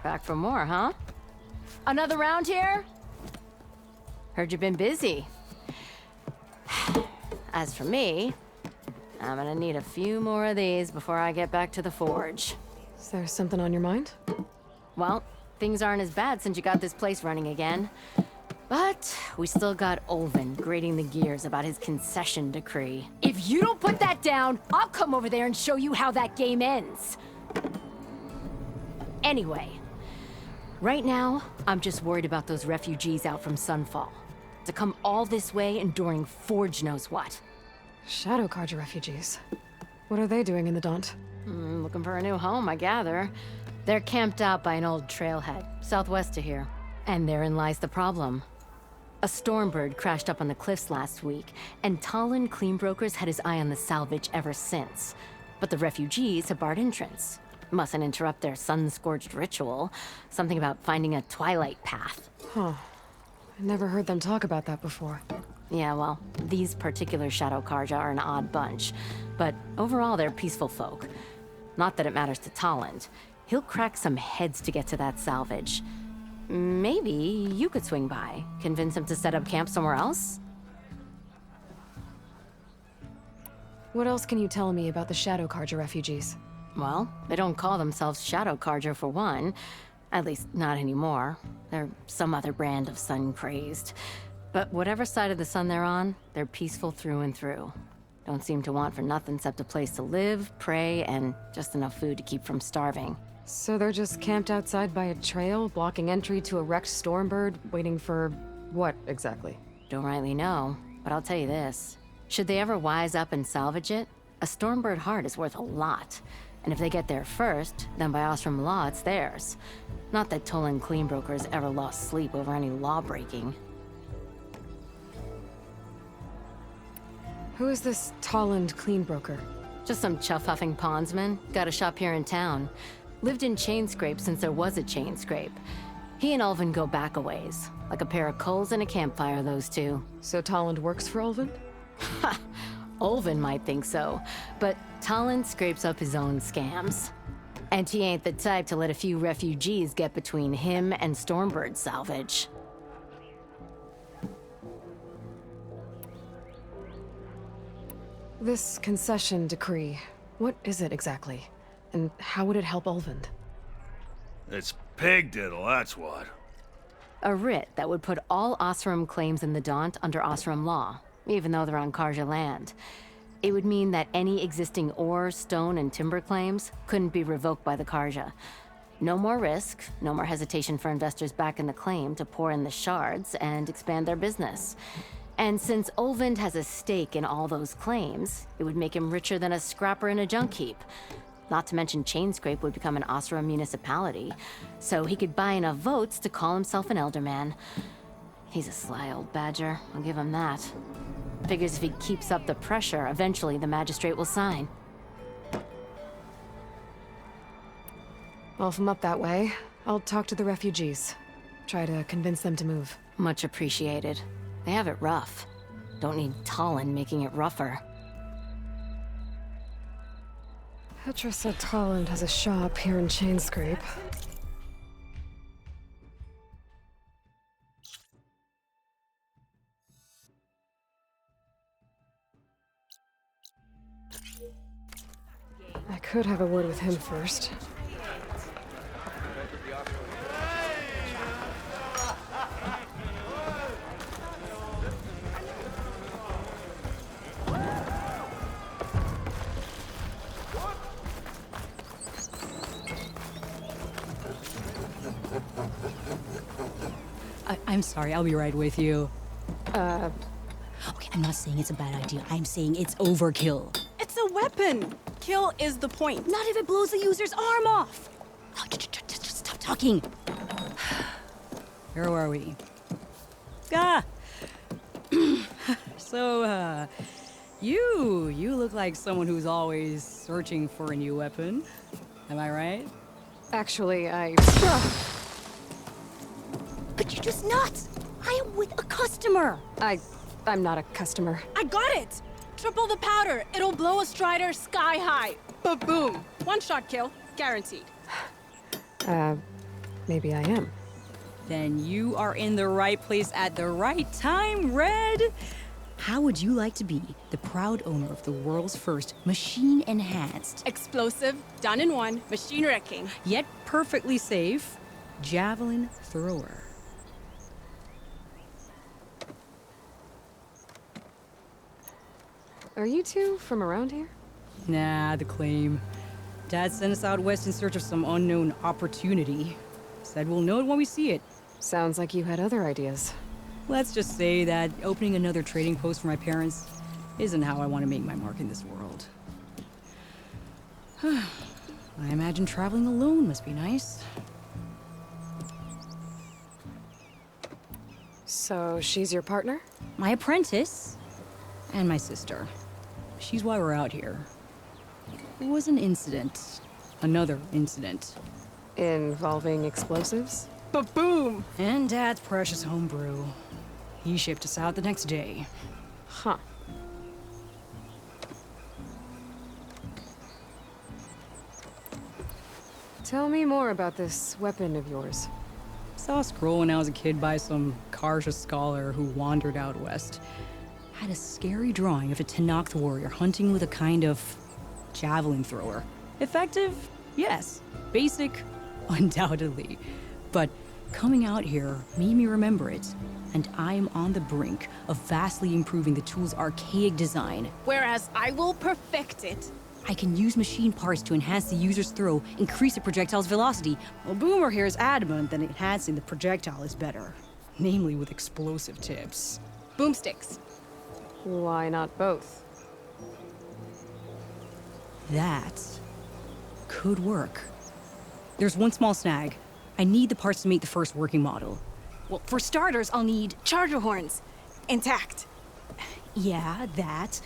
Back for more, huh? Another round here? Heard you've been busy. As for me, I'm gonna need a few more of these before I get back to the forge. Is there something on your mind? Well, things aren't as bad since you got this place running again. But we still got Olvin grating the gears about his concession decree. If you don't put that down, I'll come over there and show you how that game ends. Anyway, right now, I'm just worried about those refugees out from Sunfall. To come all this way enduring Forge knows what. Shadow Carja refugees. What are they doing in the Daunt? Looking for a new home, I gather. They're camped out by an old trailhead, southwest of here. And therein lies the problem. A Stormbird crashed up on the cliffs last week, and Talon Cleanbrokers had his eye on the salvage ever since. But the refugees have barred entrance. Mustn't interrupt their sun-scorched ritual. Something about finding a twilight path. Huh. I never heard them talk about that before. Yeah, well, these particular Shadow Carja are an odd bunch. But overall, they're peaceful folk. Not that it matters to Talon. He'll crack some heads to get to that salvage. Maybe you could swing by, convince him to set up camp somewhere else? What else can you tell me about the Shadow Carja refugees? Well, they don't call themselves Shadow Carja for one. At least, not anymore. They're some other brand of sun-crazed. But whatever side of the sun they're on, they're peaceful through and through. Don't seem to want for nothing except a place to live, pray, and just enough food to keep from starving. So they're just camped outside by a trail, blocking entry to a wrecked Stormbird, waiting for... what, exactly? Don't rightly know, but I'll tell you this. Should they ever wise up and salvage it, a Stormbird heart is worth a lot. And if they get there first, then by Ostrom law, it's theirs. Not that Tolan Cleanbrokers ever lost sleep over any law-breaking. Who is this Tolland Cleanbroker? Just some chuff-huffing pondsman. Got a shop here in town. Lived in Chainscrape since there was a Chainscrape. He and Ulvin go back a ways. Like a pair of coals and a campfire, those two. So Tolland works for Ulvin? Ha! Ulvin might think so, but Talon scrapes up his own scams. And he ain't the type to let a few refugees get between him and Stormbird salvage. This concession decree, what is it exactly? And how would it help Ulvin? It's pig diddle, that's what. A writ that would put all Osram claims in the Daunt under Osram law, even though they're on Carja land. It would mean that any existing ore, stone, and timber claims couldn't be revoked by the Carja. No more risk, no more hesitation for investors back in the claim to pour in the shards and expand their business. And since Ulvin has a stake in all those claims, it would make him richer than a scrapper in a junk heap. Not to mention Chainscrape would become an Osram municipality, so he could buy enough votes to call himself an Elderman. He's a sly old badger, I'll give him that. Figures if he keeps up the pressure, eventually the magistrate will sign. Well, if I'm up that way, I'll talk to the refugees. Try to convince them to move. Much appreciated. They have it rough. Don't need Talon making it rougher. Petra said Tolland has a shop here in Chainscrape. I could have a word with him first. I'm sorry, I'll be right with you. Uh, Okay, I'm not saying it's a bad idea. I'm saying it's overkill. It's a weapon. Kill is the point. Not if it blows the user's arm off. No, just stop talking. Where are we? Ah! So, you look like someone who's always searching for a new weapon. Am I right? Actually, But you're just nuts! I am with a customer! I'm not a customer. I got it. Triple the powder. It'll blow a Strider sky high. Ba-boom. One shot kill. Guaranteed. Maybe I am. Then you are in the right place at the right time, Red. How would you like to be the proud owner of the world's first machine-enhanced, Explosive, done in one, machine wrecking. yet perfectly safe, javelin thrower? Are you two from around here? Nah, the claim. Dad sent us out west in search of some unknown opportunity. Said we'll know it when we see it. Sounds like you had other ideas. Let's just say that opening another trading post for my parents isn't how I want to make my mark in this world. I imagine traveling alone must be nice. So she's your partner? My apprentice and my sister. She's why we're out here. It was an incident. Another incident. Involving explosives? Ba-boom! And Dad's precious homebrew. He shipped us out the next day. Huh. Tell me more about this weapon of yours. Saw a scroll when I was a kid by some Karja scholar who wandered out west. Had a scary drawing of a Tenakth warrior hunting with a kind of javelin thrower. Effective? Yes. Basic? Undoubtedly. But coming out here made me remember it. And I am on the brink of vastly improving the tool's archaic design. Whereas I will perfect it. I can use machine parts to enhance the user's throw, increase the projectile's velocity. Well, Boomer here is adamant that enhancing the projectile is better. Namely with explosive tips. Boomsticks. Why not both? That could work. There's one small snag. I need the parts to make the first working model. Well, for starters, I'll need charger horns. Intact. Yeah, that.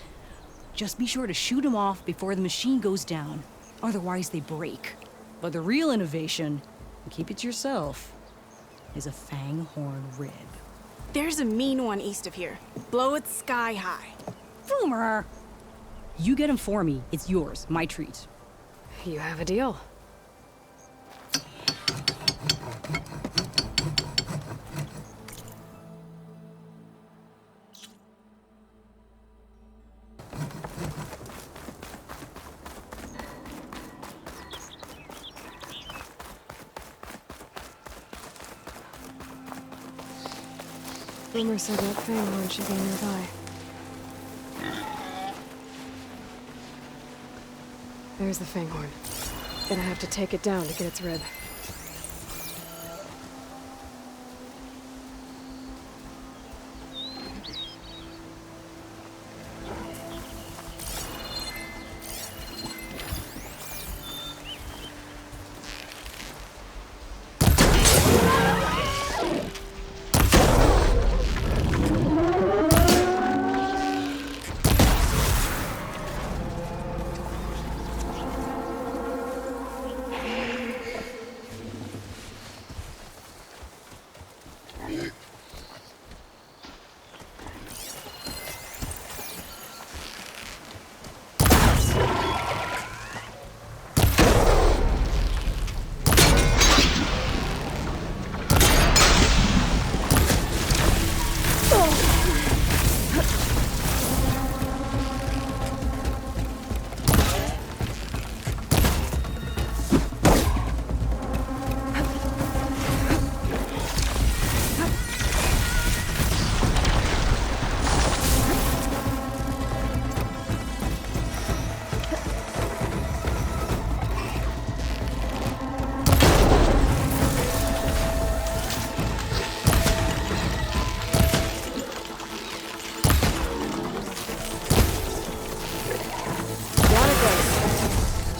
Just be sure to shoot them off before the machine goes down. Otherwise, they break. But the real innovation, and keep it to yourself, is a fang horn rib. There's a mean one east of here. Blow it sky high. Boomer! You get him for me. It's yours. My treat. You have a deal. Boomer said that fanghorn should be nearby. There's the fanghorn. Gonna have to take it down to get its rib.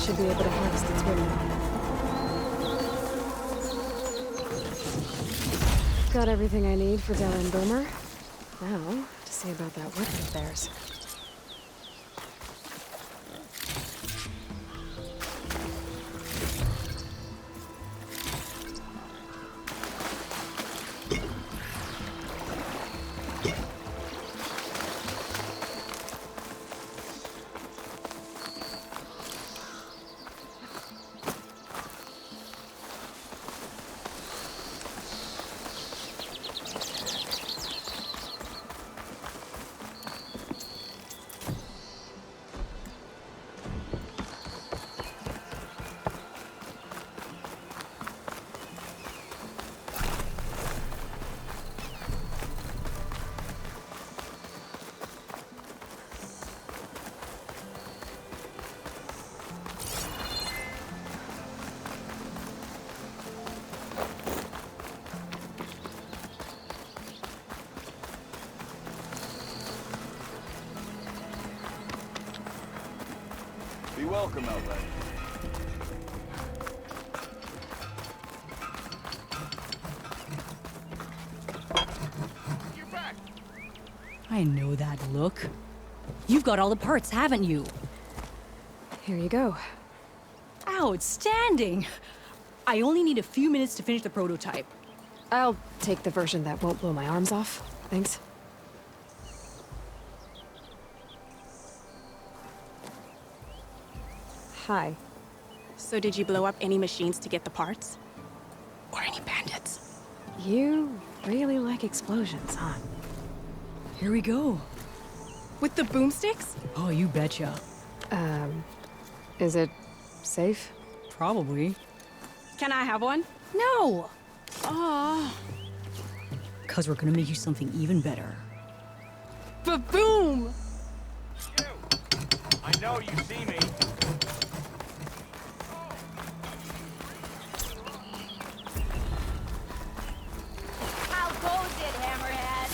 Should be able to harvest its rib. Got everything I need for Della and Boomer. Now, to see about that weapon of theirs. Be welcome, Outlet. You're back. I know that look. You've got all the parts, haven't you? Here you go. Outstanding! I only need a few minutes to finish the prototype. I'll take the version that won't blow my arms off. Thanks. Hi. So did you blow up any machines to get the parts? Or any bandits? You really like explosions, huh? Here we go. With the boomsticks? Oh, you betcha. Is it safe? Probably. Can I have one? No! Oh, Cause we're gonna make you something even better. ba-boom! You. I know you see me. How goes it, Hammerhead?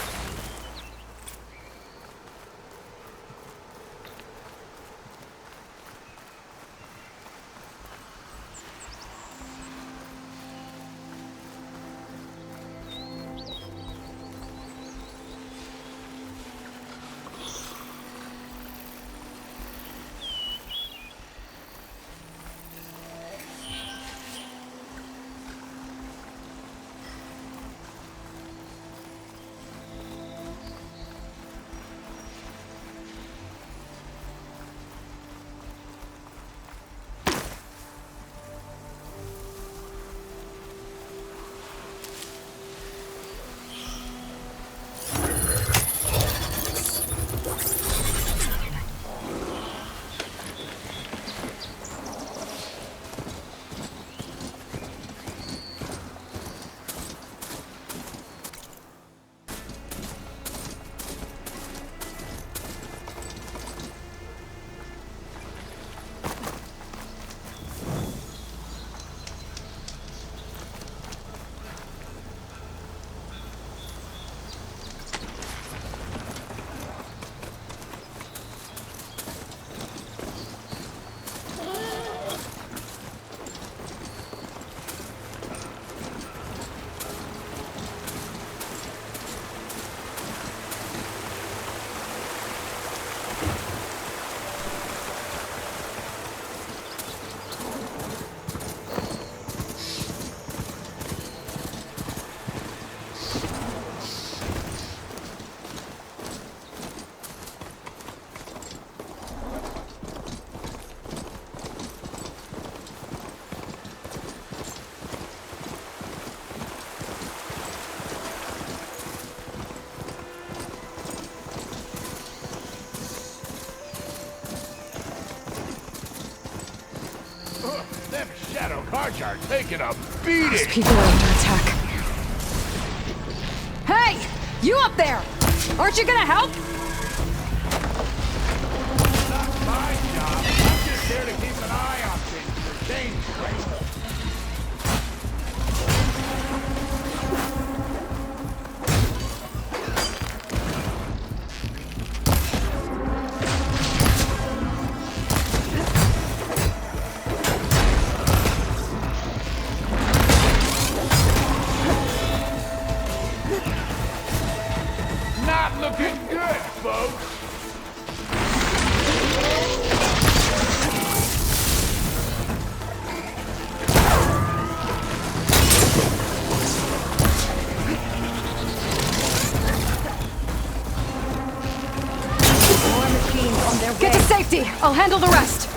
Them shadow cards are taking a beating. People are under attack. Hey! You up there! Aren't you gonna help? Not my job. I'm just here to keep an eye on things for change. Not looking good, folks. Get to safety! I'll handle the rest!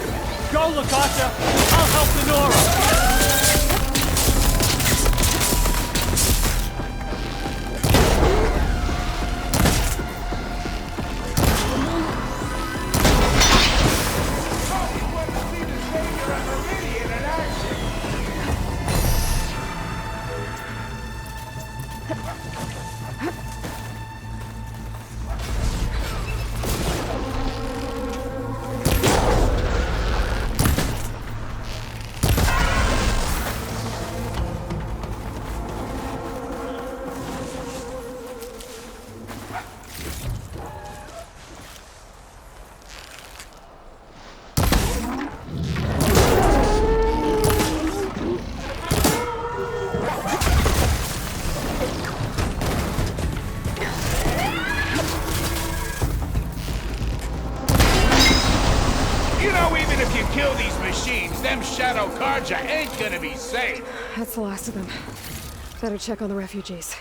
Go, Lakasha! I'll help Lenora! blow these machines, them Shadow Karja ain't gonna be safe. That's the last of them. Better check on the refugees.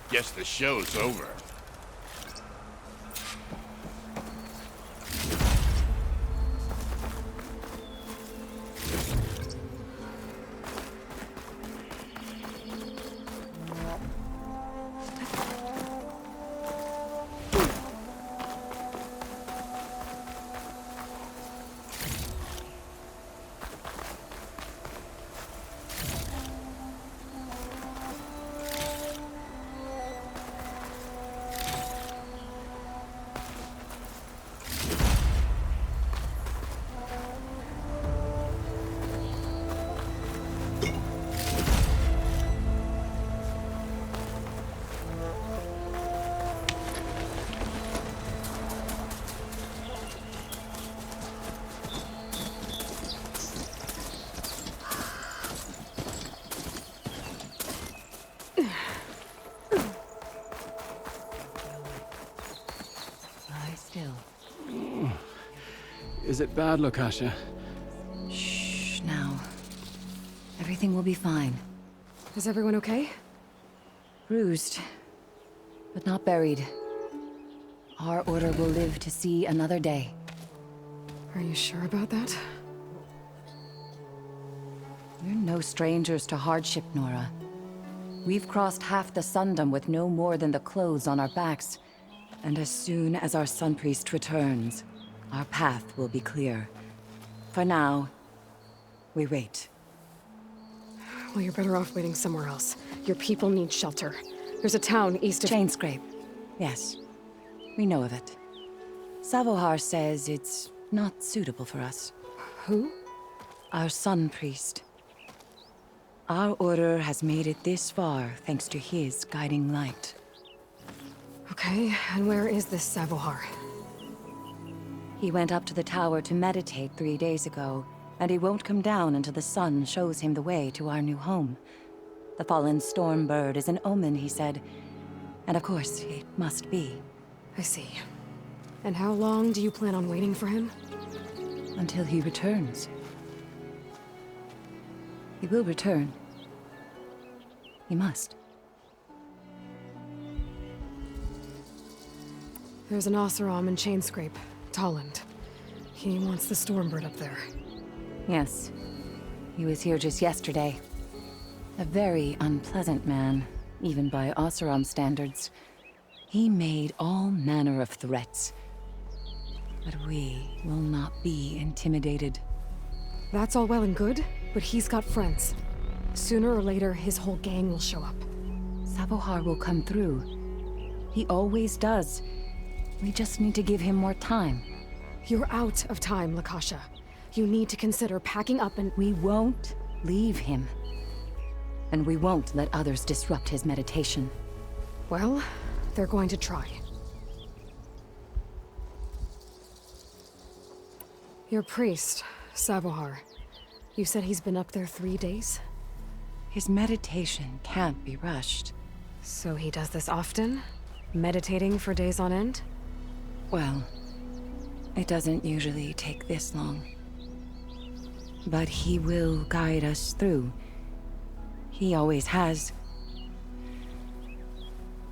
Guess the show's over. Lie still. Is it bad, Lukasha? Shh, now. Everything will be fine. Is everyone okay? Bruised, but not buried. Our order will live to see another day. Are you sure about that? We're no strangers to hardship, Nora. We've crossed half the Sundom with no more than the clothes on our backs. And as soon as our Sun Priest returns, our path will be clear. For now, we wait. Well, you're better off waiting somewhere else. Your people need shelter. There's a town east of... Chainscrape. Yes. We know of it. Savohar says it's not suitable for us. Who? Our Sun Priest. Our order has made it this far thanks to his guiding light. Okay, and where is this Savohar? He went up to the tower to meditate 3 days ago, and he won't come down until the sun shows him the way to our new home. The fallen Stormbird is an omen, he said. And of course, it must be. I see. And how long do you plan on waiting for him? Until he returns. He will return. He must. There's an Oseram in Chainscrape, Tolland. He wants the Stormbird up there. Yes. He was here just yesterday. A very unpleasant man, even by Oseram standards. He made all manner of threats. But we will not be intimidated. That's all well and good, but he's got friends. Sooner or later, his whole gang will show up. Savohar will come through. He always does. We just need to give him more time. You're out of time, Lukasha. You need to consider packing up and... We won't leave him. And we won't let others disrupt his meditation. Well, they're going to try. Your priest, Savohar. You said he's been up there 3 days? His meditation can't be rushed. So he does this often? Meditating for days on end? Well, it doesn't usually take this long. But he will guide us through. He always has.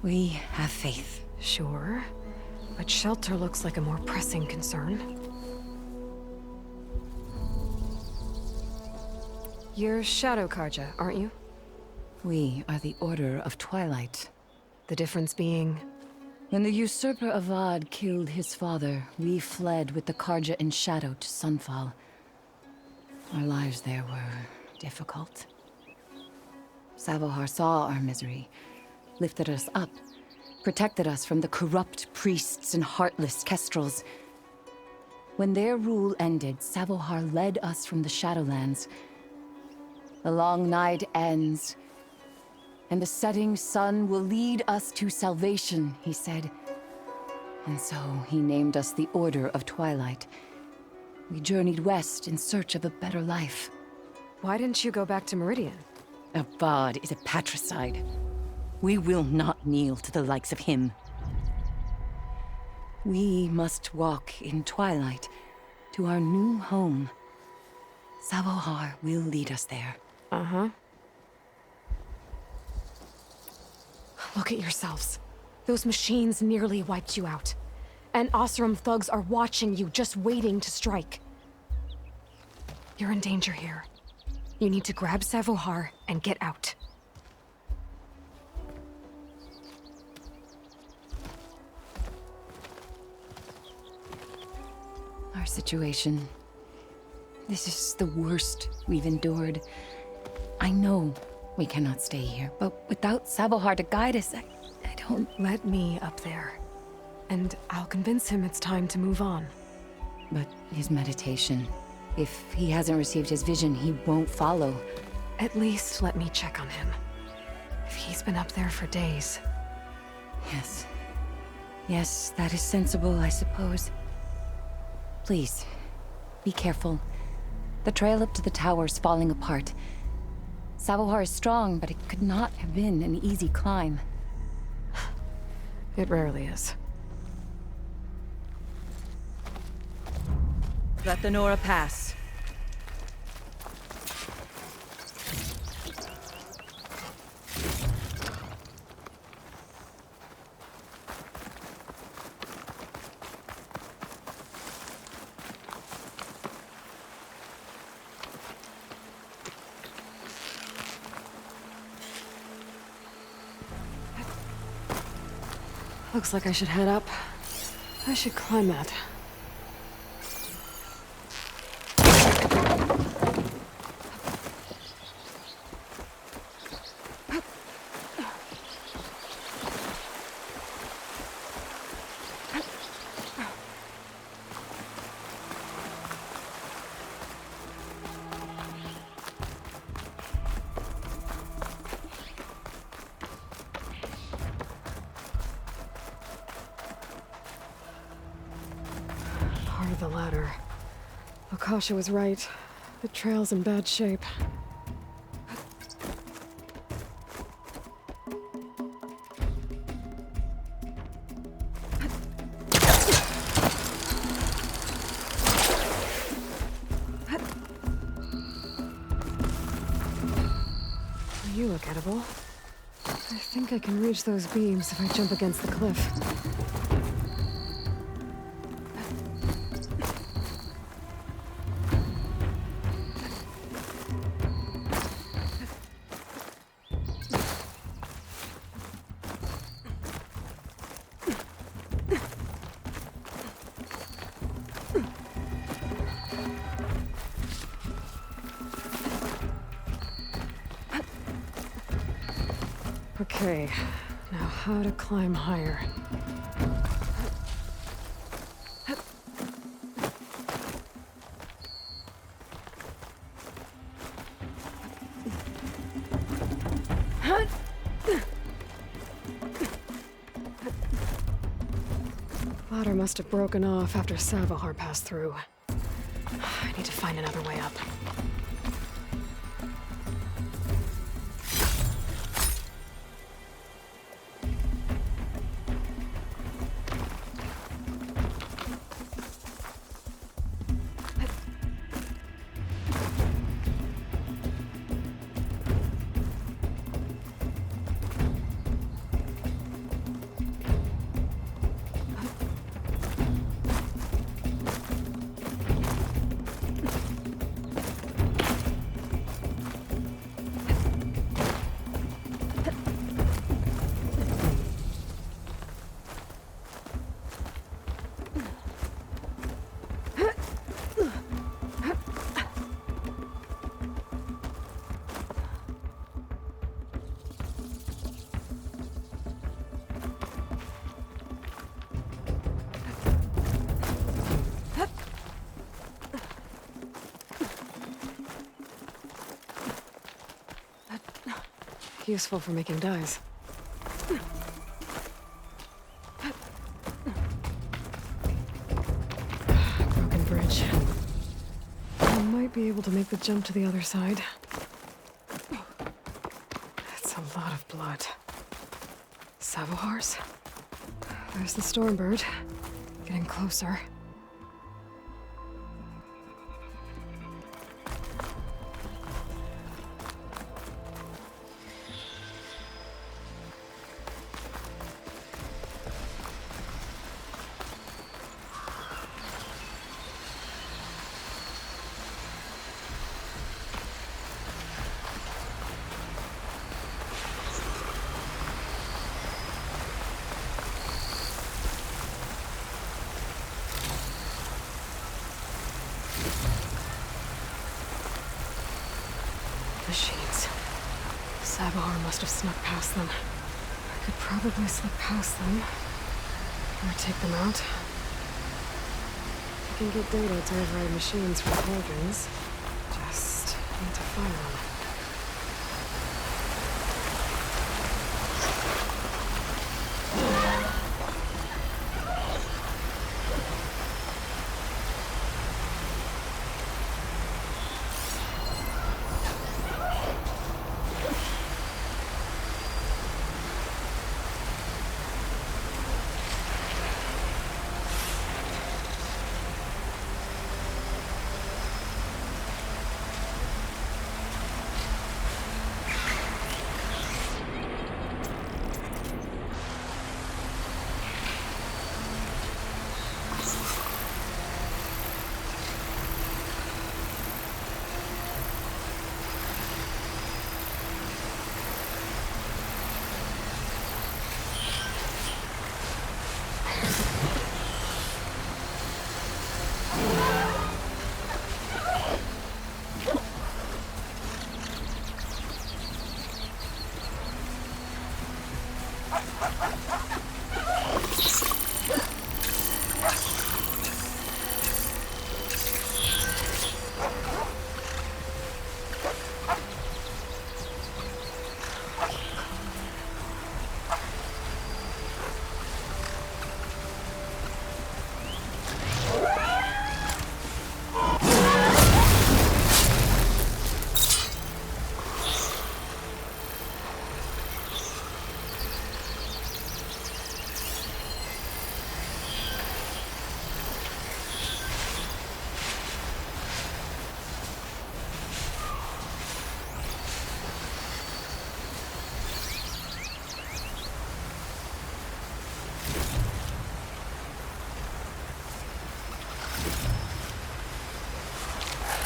We have faith. Sure. But shelter looks like a more pressing concern. You're Shadow Karja, aren't you? We are the Order of Twilight. The difference being... When the usurper Avad killed his father, we fled with the Karja in shadow to Sunfall. Our lives there were difficult. Savohar saw our misery, lifted us up, protected us from the corrupt priests and heartless kestrels. When their rule ended, Savohar led us from the Shadowlands. The long night ends, and the setting sun will lead us to salvation, he said. And so he named us the Order of Twilight. We journeyed west in search of a better life. Why didn't you go back to Meridian? Avad is a patricide. We will not kneel to the likes of him. We must walk in twilight to our new home. Savohar will lead us there. Uh-huh. Look at yourselves. Those machines nearly wiped you out. And Oseram thugs are watching you, just waiting to strike. You're in danger here. You need to grab Savohar and get out. Our situation... This is the worst we've endured. I know we cannot stay here, but without Savohar to guide us, I don't... Let me up there. And I'll convince him it's time to move on. But his meditation... If he hasn't received his vision, he won't follow. At least let me check on him. If he's been up there for days. Yes. Yes, that is sensible, I suppose. Please, be careful. The trail up to the tower's falling apart. Savohar is strong, but it could not have been an easy climb. It rarely is. Let the Nora pass. Looks like I should head up. I should climb that. Part of the ladder. Akasha was right. The trail's in bad shape. You look edible. I think I can reach those beams if I jump against the cliff. Okay, now how to climb higher. Ladder must have broken off after Savohar passed through. I need to find another way up. Useful for making dyes. Broken bridge. I might be able to make the jump to the other side. That's a lot of blood. Savohars? There's the Stormbird. Getting closer. Sabahar must have snuck past them. I could probably slip past them. Or take them out. I can get data to override machines from cauldrons. Just need to find them.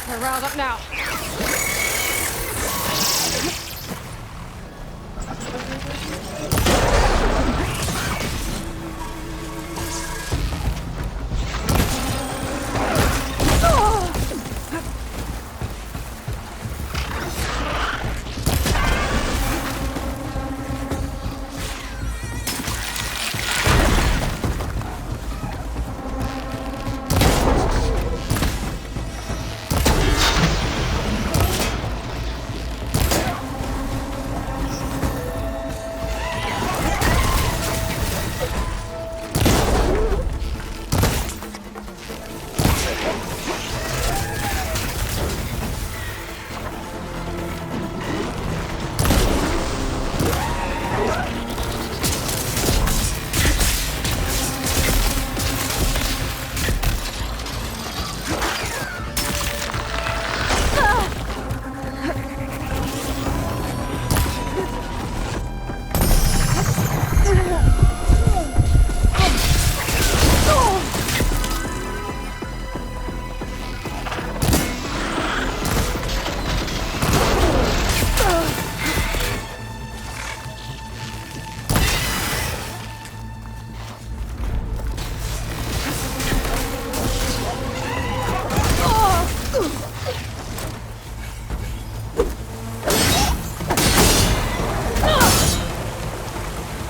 They're riled up now.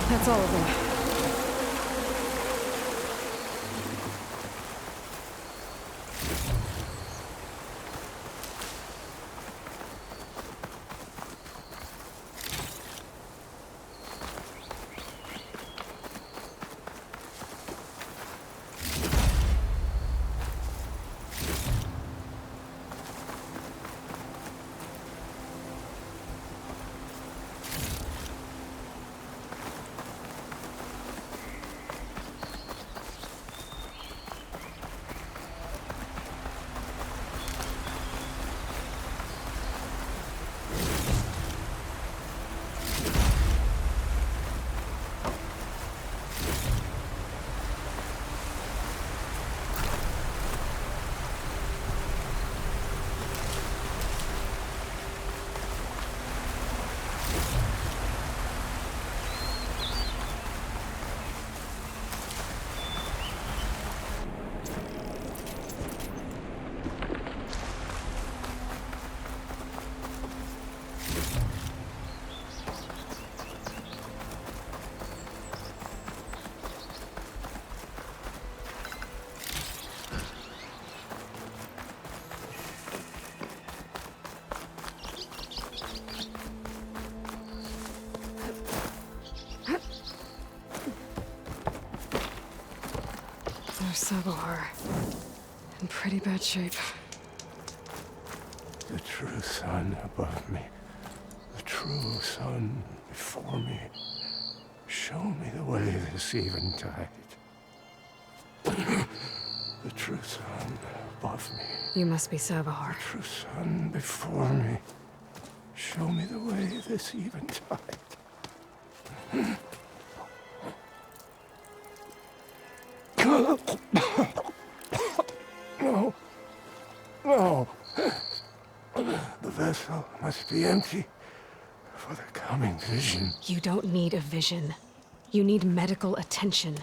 That's all of them. Sabohar. In pretty bad shape. The true sun above me. The true sun before me. Show me the way this eventide. The true sun above me. You must be Sabohar. The true sun before me. Show me the way this eventide. No. No. The vessel must be empty for the coming vision. You don't need a vision. You need medical attention.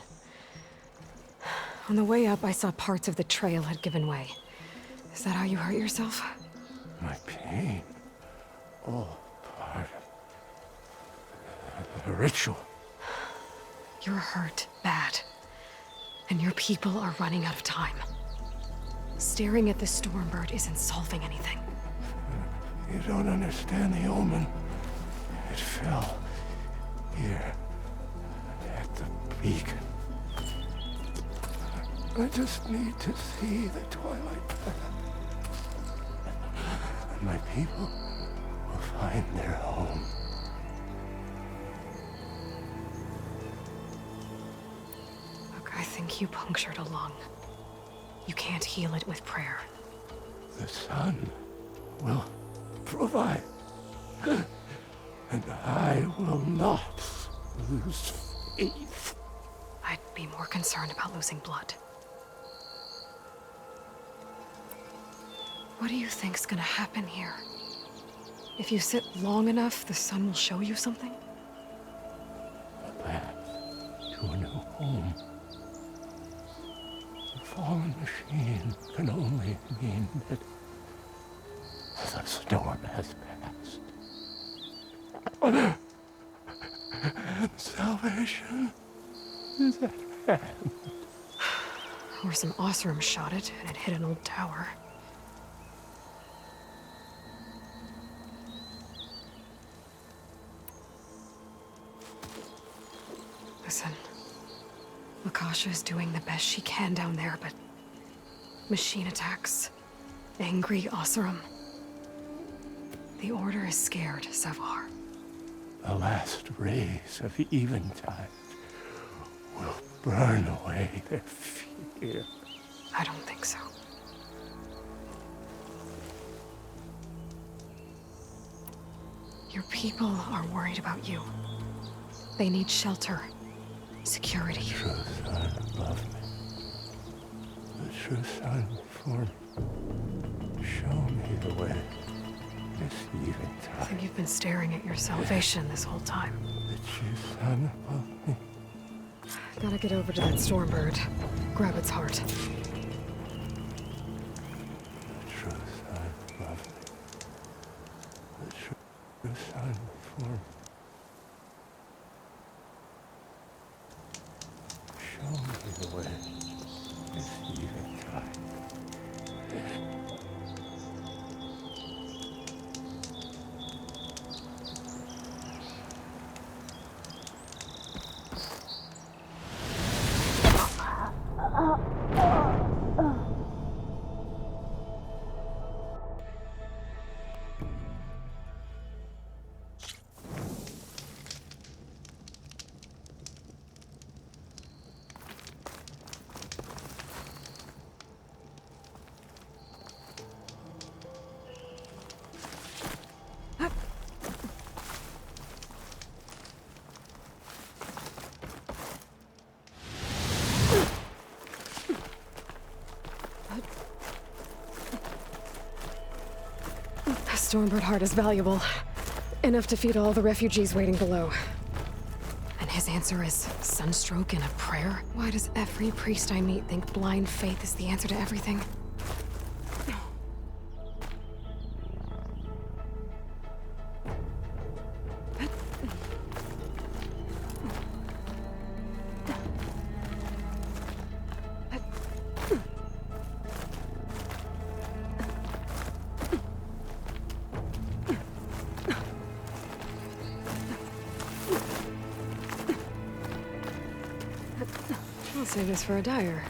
On the way up, I saw parts of the trail had given way. Is that how you hurt yourself? My pain. All part of the ritual. You're hurt bad. And your people are running out of time. Staring at the Stormbird isn't solving anything. You don't understand the omen. It fell here at the beacon. I just need to see the twilight path. And my people will find their home. Look, I think you punctured a lung. You can't heal it with prayer. The sun will provide. And I will not lose faith. I'd be more concerned about losing blood. What do you think's gonna happen here? If you sit long enough, the sun will show you something? A path to a new home. The fallen machine can only mean that the storm has passed. And salvation is at hand. Or some Osram shot it, and it hit an old tower. Listen, Lakasha is doing the best she can down there, but machine attacks, angry Osram. The Order is scared, Savar. The last rays of eventide will burn away their fear. I don't think so. Your people are worried about you. They need shelter, security. The true sun above me. The true sun before me. Show me the way. This I eventide. think you've been staring at your salvation this whole time. The true sun above me. Gotta get over to that Stormbird. Grab its heart. The true sun above me. The true sun before me. Show me the way. This eventide. Stormbird heart is valuable. Enough to feed all the refugees waiting below. And his answer is sunstroke and a prayer? Why does every priest I meet think blind faith is the answer to everything? I'll save this for a dyer.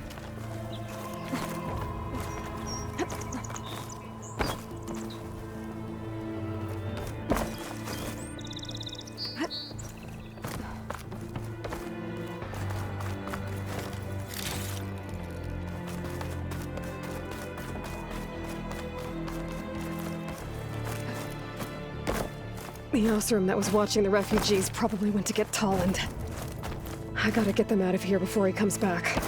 The Osram that was watching the refugees probably went to get Tolland. I gotta get them out of here before he comes back.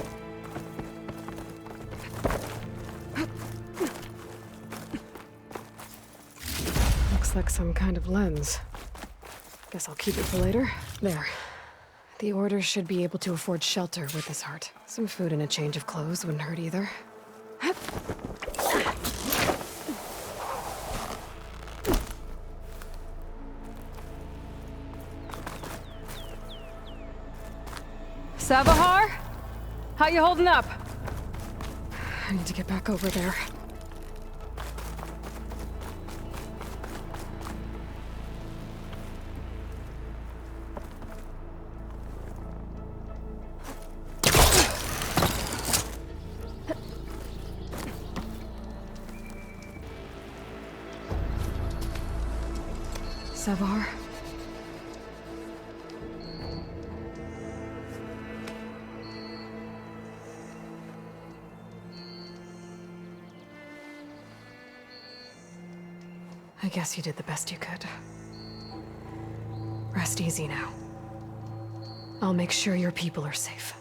Looks like some kind of lens. Guess I'll keep it for later. There. The Order should be able to afford shelter with this heart. Some food and a change of clothes wouldn't hurt either. Savahar? How you holding up? I need to get back over there. Savahar? I guess you did the best you could. Rest easy now. I'll make sure your people are safe.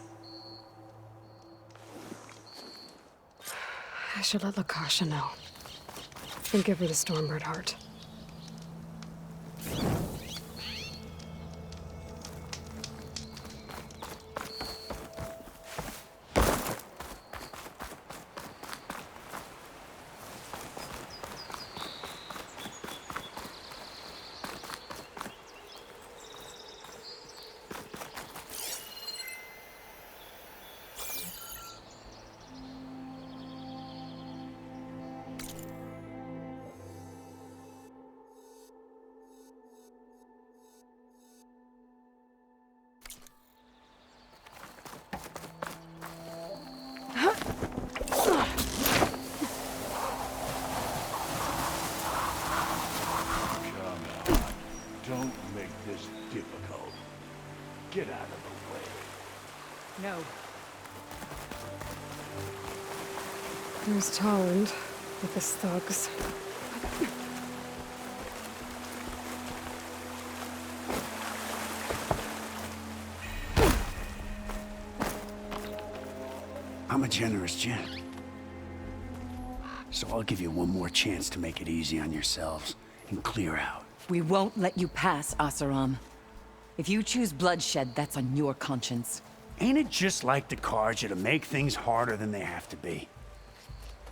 I should let Lakasha know. And give her the Stormbird heart. Don't make this difficult. Get out of the way. No. There's Tolland with his thugs. I'm a generous gent. So I'll give you one more chance to make it easy on yourselves and clear out. We won't let you pass, Oseram. If you choose bloodshed, that's on your conscience. Ain't it just like the Carja to make things harder than they have to be?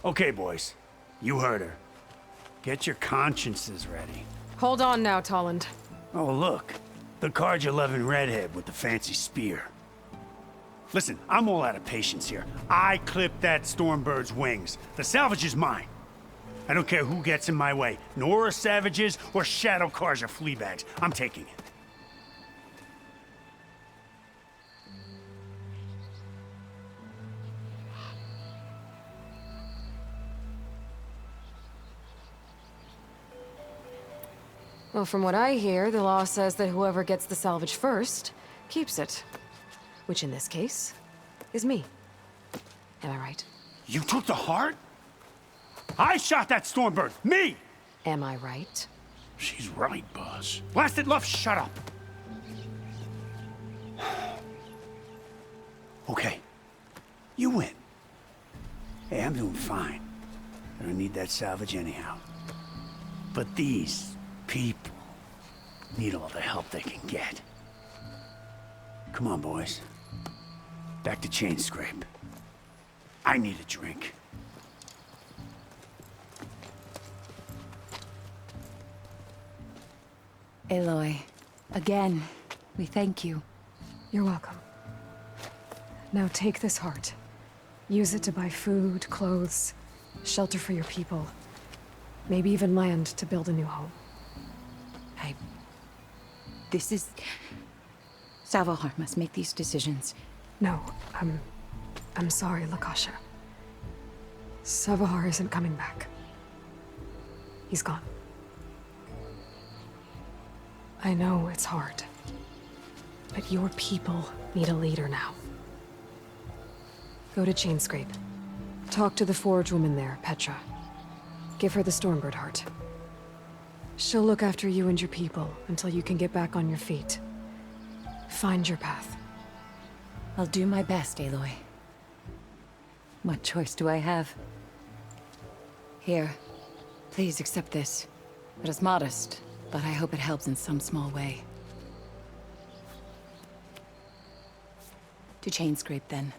Okay, boys. You heard her. Get your consciences ready. Hold on now, Tolland. Oh, look. The Carja-loving redhead with the fancy spear. Listen, I'm all out of patience here. I clipped that Stormbird's wings. The salvage is mine. I don't care who gets in my way. Nora savages or Shadow Carja fleabags. I'm taking it. Well, from what I hear, the law says that whoever gets the salvage first keeps it. Which in this case is me. Am I right? You took the heart? I shot that Stormbird! Me! Am I right? She's right, boss. Blasted love, shut up! Okay. You win. Hey, I'm doing fine. I don't need that salvage anyhow. But these people need all the help they can get. Come on, boys. Back to Chainscrape. I need a drink. Aloy, again, we thank you. You're welcome. Now take this heart. Use it to buy food, clothes, shelter for your people. Maybe even land to build a new home. This is... Savahar must make these decisions. No, I'm sorry, Lakasha. Savahar isn't coming back. He's gone. I know it's hard, but your people need a leader now. Go to Chainscrape. Talk to the Forge woman there, Petra. Give her the Stormbird heart. She'll look after you and your people until you can get back on your feet. Find your path. I'll do my best, Aloy. What choice do I have? Here, please accept this. It is modest, but I hope it helps in some small way. To chain scrape, then.